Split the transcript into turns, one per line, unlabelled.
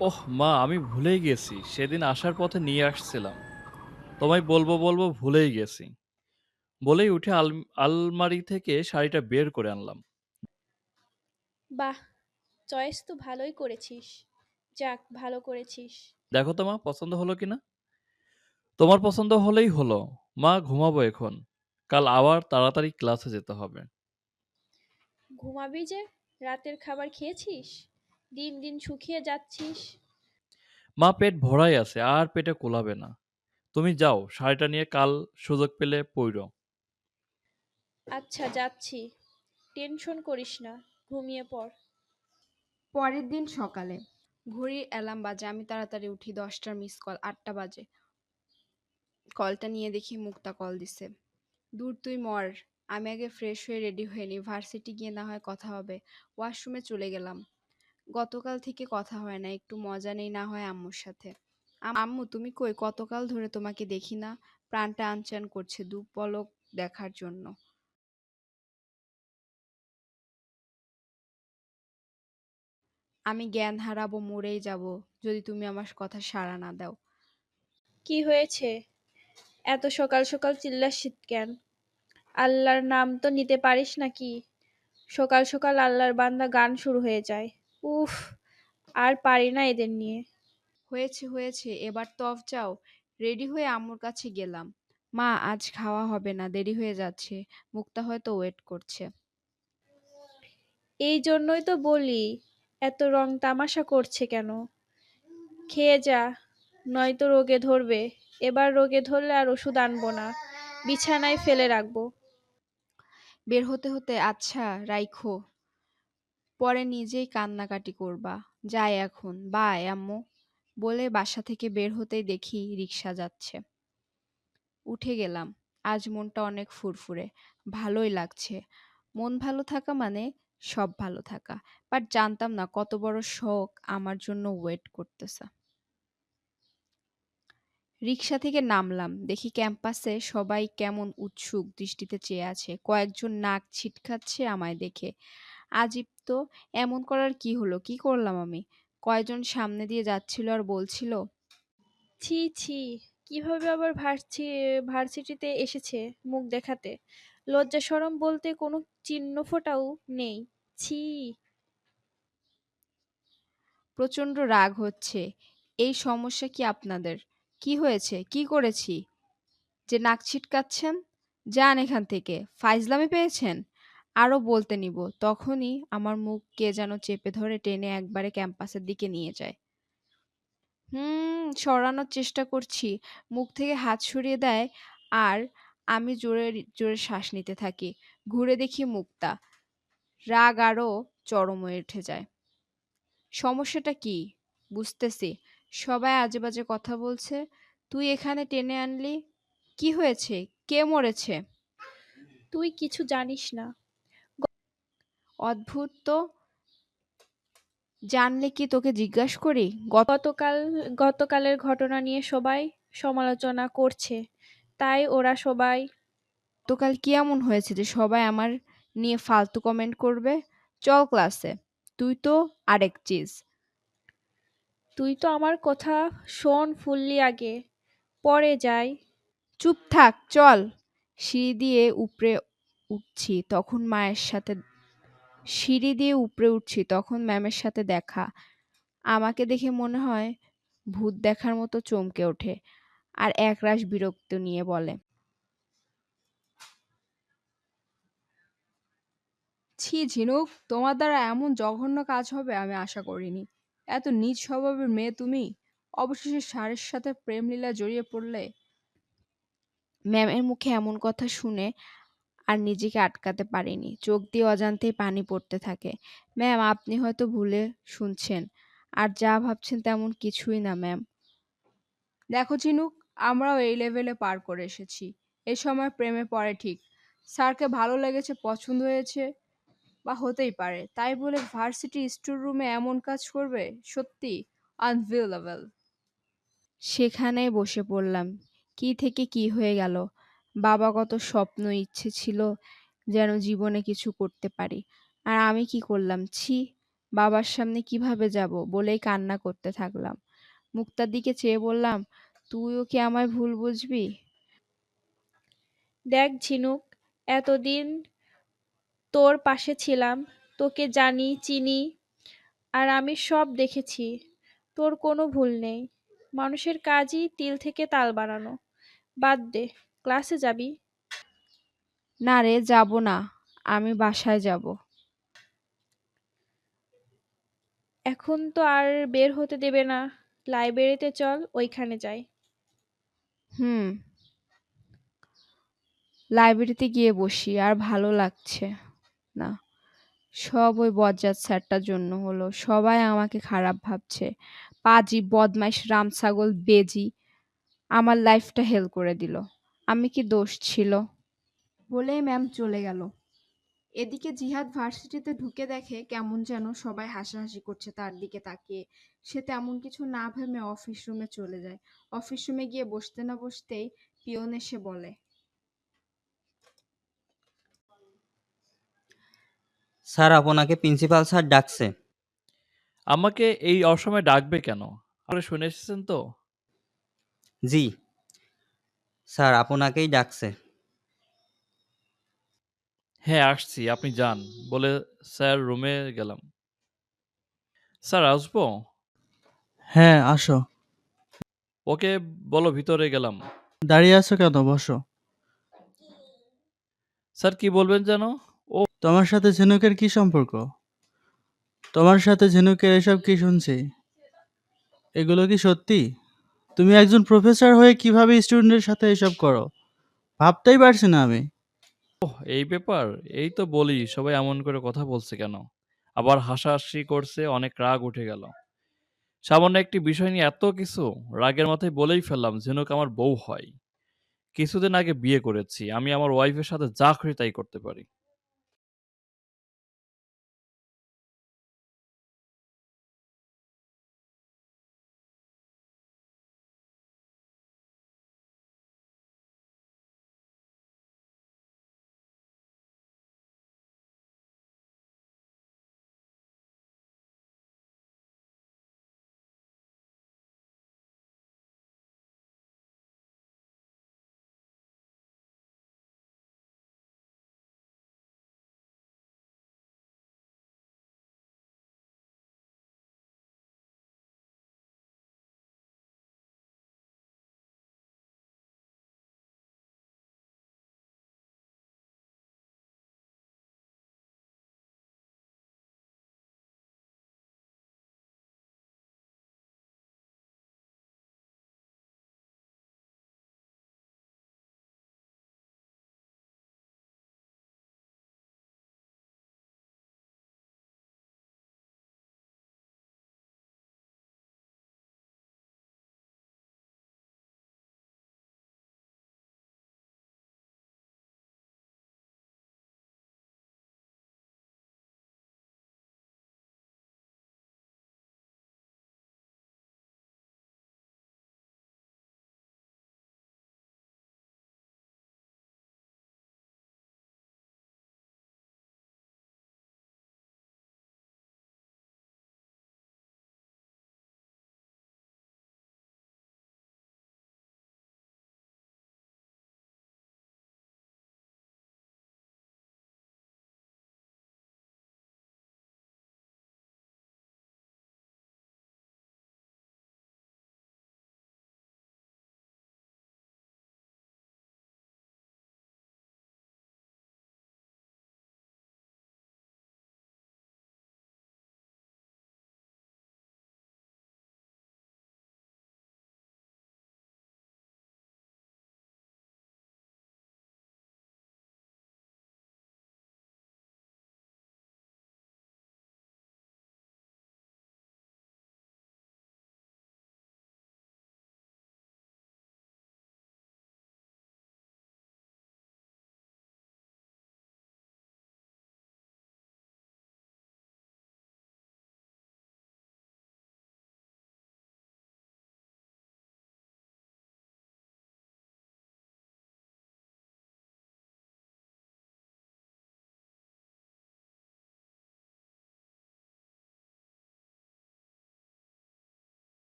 ওহ মা, আমি ভুলেই গেছি। সেদিন আসার পথে নিয়ে আসছিলাম। তোমায় বলবো বলবো ভুলেই গেছি। বলেই উঠে আলমারি থেকে শাড়িটা বের করে আনলাম।
বাহ! চয়েস তো ভালোই করেছিস। যাক, ভালো করেছিস।
দেখো তো মা, পছন্দ হলো কিনা? তোমার পছন্দ হলেই হলো। মা, ঘুমাবো এখন। কাল আবার তাড়াতাড়ি ক্লাসে যেতে হবে।
ঘুমাবি যে? রাতের খাবার খেয়েছিস? দিন দিন শুকিয়ে যাচ্ছিস।
মা, পেট ভরাই আছে, আর পেটে কুলাবে না। তুমি যাও, শাড়িটা নিয়ে কাল সুযোগ পেলে পইরো।
আচ্ছা, যাচ্ছি। টেনশন করিস না। ঘুমিয়ে পড়।
পরের দিন সকালে ঘড়ির অ্যালার্ম বাজে, আমি তাড়াতাড়ি উঠি। 10টার মিস কল, 8টা বাজে। কলটা নিয়ে দেখি মুক্তা কল দিছে। দূর তুই মর, আমি আগে ফ্রেশ হয়ে রেডি হয়ে নি, ভার্সিটি গিয়ে না হয় কথা হবে। ওয়াশরুমে চলে গেলাম। গতকাল থেকে কথা হয় না, একটু মজা নেই না হয় আম্মুর সাথে। আম্মু তুমি কই? কতকাল ধরে তোমাকে দেখি না। প্রাণটা আনচান করছে দু পলক দেখার জন্য। আমি জ্ঞান হারাবো, মরেই যাব যদি তুমি আমার কথা সাড়া না দাও।
কি হয়েছে? এত সকাল সকাল চিল্লাচ্ছিস কেন? আল্লাহর নাম তো নিতে পারিস নাকি? সকাল সকাল আল্লাহর বান্দা গান শুরু হয়ে যায়। উফ, আর পারি না এদের নিয়ে।
হয়েছে হয়েছে, এবার তফ যাও। রেডি হয়ে আম্মুর কাছে গেলাম। মা, আজ খাওয়া হবে না, দেরি হয়ে যাচ্ছে। মুক্তা হয়তো ওয়েট করছে।
এই জন্যই তো বলি, এত রং তামাশা করছে কেন? খেয়ে যা, নয়তো রোগে ধরবে। এবার রোগে ধরলে আর ওষুধ আনবো না, বিছানায় ফেলে রাখবো।
বের হতে হতে আচ্ছা রাইখো, পরে নিজেই কান্নাকাটি করবা। যাই এখন, বাই আম্মু। বলে বাসা থেকে বের হতেই দেখি রিক্সা যাচ্ছে। উঠে গেলাম। আজ মনটা অনেক ফুরফুরে, ভালোই লাগছে। মন ভালো থাকা মানে সব ভালো থাকা। বাট জানতাম না কত বড় শখ আমার জন্য ওয়েট করতেছে। রিকশা থেকে নামলাম, দেখি ক্যাম্পাসে সবাই কেমন উৎসুক দৃষ্টিতে চেয়ে আছে। কয়েকজন নাক ছিটকাচ্ছে আমায় দেখে। আজিব তো, এমন করার কি হলো? কি করলাম আমি? কয়জন সামনে দিয়ে যাচ্ছিল আর বলছিল,
ছি ছি, কিভাবে আবার ভার্সিটিতে এসেছে মুখ দেখাতে? লজ্জা শরম বলতে কোনো চিহ্ন ফোঁটাও নেই। ছি।
প্রচণ্ড রাগ হচ্ছে। এই সমস্যা কি আপনাদের? কি হয়েছে? কি করেছি যে নাক ছিটকাচ্ছেন? যান এখান থেকে, ফাইজলামি পেয়েছেন? আরো বলতে নিব, তখনই আমার মুখ কে যেন চেপে ধরে টেনে একবারে ক্যাম্পাসের দিকে নিয়ে যায়। সরানোর চেষ্টা করছি। মুখ থেকে হাত সরিয়ে দেয় আর আমি জোরে জোরে শ্বাস নিতে থাকি। ঘুরে দেখি মুক্তা। রাগ আরো চরমে উঠে যায়। সমস্যাটা কি? বুঝতেছি। সবাই আজেবাজে কথা বলছে। তুই এখানে টেনে আনলি। কি হয়েছে? কে মরেছে?
তুই কিছু জানিস না।
অদ্ভুত তো। জানলে কি তোকে জিজ্ঞাস করি?
গতকাল গতকালের ঘটনা নিয়ে সবাই সমালোচনা করছে, তাই ওরা সবাই।
গতকাল কি এমন হয়েছে যে সবাই আমার নিয়ে ফালতু কমেন্ট করবে? চল ক্লাসে। তুই তো আরেক চিজ।
তুই তো আমার কথা শোন ফুললি আগে, পরে যাই।
চুপ থাক, চল। সিঁড়ি দিয়ে উপরে উঠছি তখন মায়ের সাথে সিঁড়ি দিয়ে উপরে উঠছি তখন ম্যামের সাথে দেখা। আমাকে দেখে মনে হয় ভূত দেখার মতো চমকে ওঠে আর একরাশ বিরক্ত নিয়ে বলে,
ছি ঝিনুক, তোমার দ্বারা এমন জঘন্য কাজ হবে আমি আশা করিনি। এত নীচ স্বভাবের মেয়ে তুমি, অবশেষে স্যারের সাথে প্রেম লীলায় জড়িয়ে পড়লে।
ম্যামের মুখে এমন কথা শুনে আর নিজেকে আটকাতে পারিনি। চোখ দিয়ে অজান্তেই পানি পড়তে থাকে। ম্যাম, আপনি হয়তো ভুলে শুনছেন। আর যা ভাবছেন তেমন কিছুই না ম্যাম।
দেখো ঝিনুক, আমরাও এই লেভেলে পার করে এসেছি। এই সময় প্রেমে পড়ে ঠিক, স্যারকে ভালো লেগেছে, পছন্দ হয়েছে বা হতেই পারে, তাই বলে ভার্সিটি স্টোর রুমে এমন কাজ করবে? সত্যি আনবিলিভেবল।
সেখানেই বসে পড়লাম। কি থেকে কি হয়ে গেল। বাবা কত স্বপ্ন ইচ্ছে ছিল যেন জীবনে কিছু করতে পারি। আর আমি কি করলাম? ছি! বাবার সামনে কিভাবে যাব বলেই কান্না করতে থাকলাম। মুক্তার দিকে চেয়ে বললাম, তুইও কি আমায় ভুল বুঝবি?
দেখ ঝিনুক, এতদিন তোর পাশে ছিলাম, তোকে জানি, চিনি, আর আমি সব দেখেছি। তোর কোনো ভুল নেই। মানুষের কাজই তিল থেকে তাল বানানো। বাদ দে, ক্লাসে যাবি?
না রে, যাব না। আমি বাসায় যাব।
এখন তো আর বের হতে দেবে না। লাইব্রেরিতে চল, ওইখানে যাই।
হুম, লাইব্রেরিতে গিয়ে বসি। আর ভালো লাগছে না। সব ওই বজ্জাত স্যারটার জন্য হলো। সবাই আমাকে খারাপ ভাবছে। পাজি, বদমাইশ, রামছাগল, বেজি আমার লাইফটা হেল করে দিল। আমি কি দোষ ছিল? বলেই ম্যাম চলে গেল। এদিকে জিহাদ ভার্সিটিতে ঢুকে দেখে কেমন যেন সবাই হাসাহাসি করছে তার দিকে তাকিয়ে। সে তেমন কিছু না ভেবে অফিস রুমে চলে যায়। অফিস রুমে গিয়ে বসতে না বসতেই পিয়ন এসে বলে,
স্যার আপনাকে প্রিন্সিপাল স্যার ডাকছে।
আমাকে এই অসময়ে ডাকবে কেন? আপনি শুনে এসেছেন তো?
জি স্যার, আপনাকেই ডাকছে।
হ্যাঁ, আসছি, আপনি যান বলে স্যার রুমে গেলাম। স্যার আসবো?
হ্যাঁ, আসো।
ওকে বলো ভিতরে গেলাম।
দাঁড়িয়ে আছো কেন? বসো।
স্যার কি বলবেন যেন? ও
তোমার সাথে ঝিনুকের কি সম্পর্ক? তোমার সাথে ঝিনুকের এসব কি শুনছি? এগুলো কি সত্যি? তুমি একজন প্রফেসর হয়ে কিভাবে স্টুডেন্টের সাথে এসব করো? ভাবতেই পারছি না আমি।
এই ব্যাপার? এই তো বলি সবাই এমন করে কথা বলছে কেন? আবার হাসাহাসি করছে, অনেক রাগ উঠে গেল। সামান্য একটি বিষয় নিয়ে এত কিছু? রাগের মাথায় বলেই ফেললাম ঝিনুক আমার বউ হয়। কিছুদিন আগে বিয়ে করেছি। আমি আমার ওয়াইফের সাথে যা খুশি তাই করতে পারি।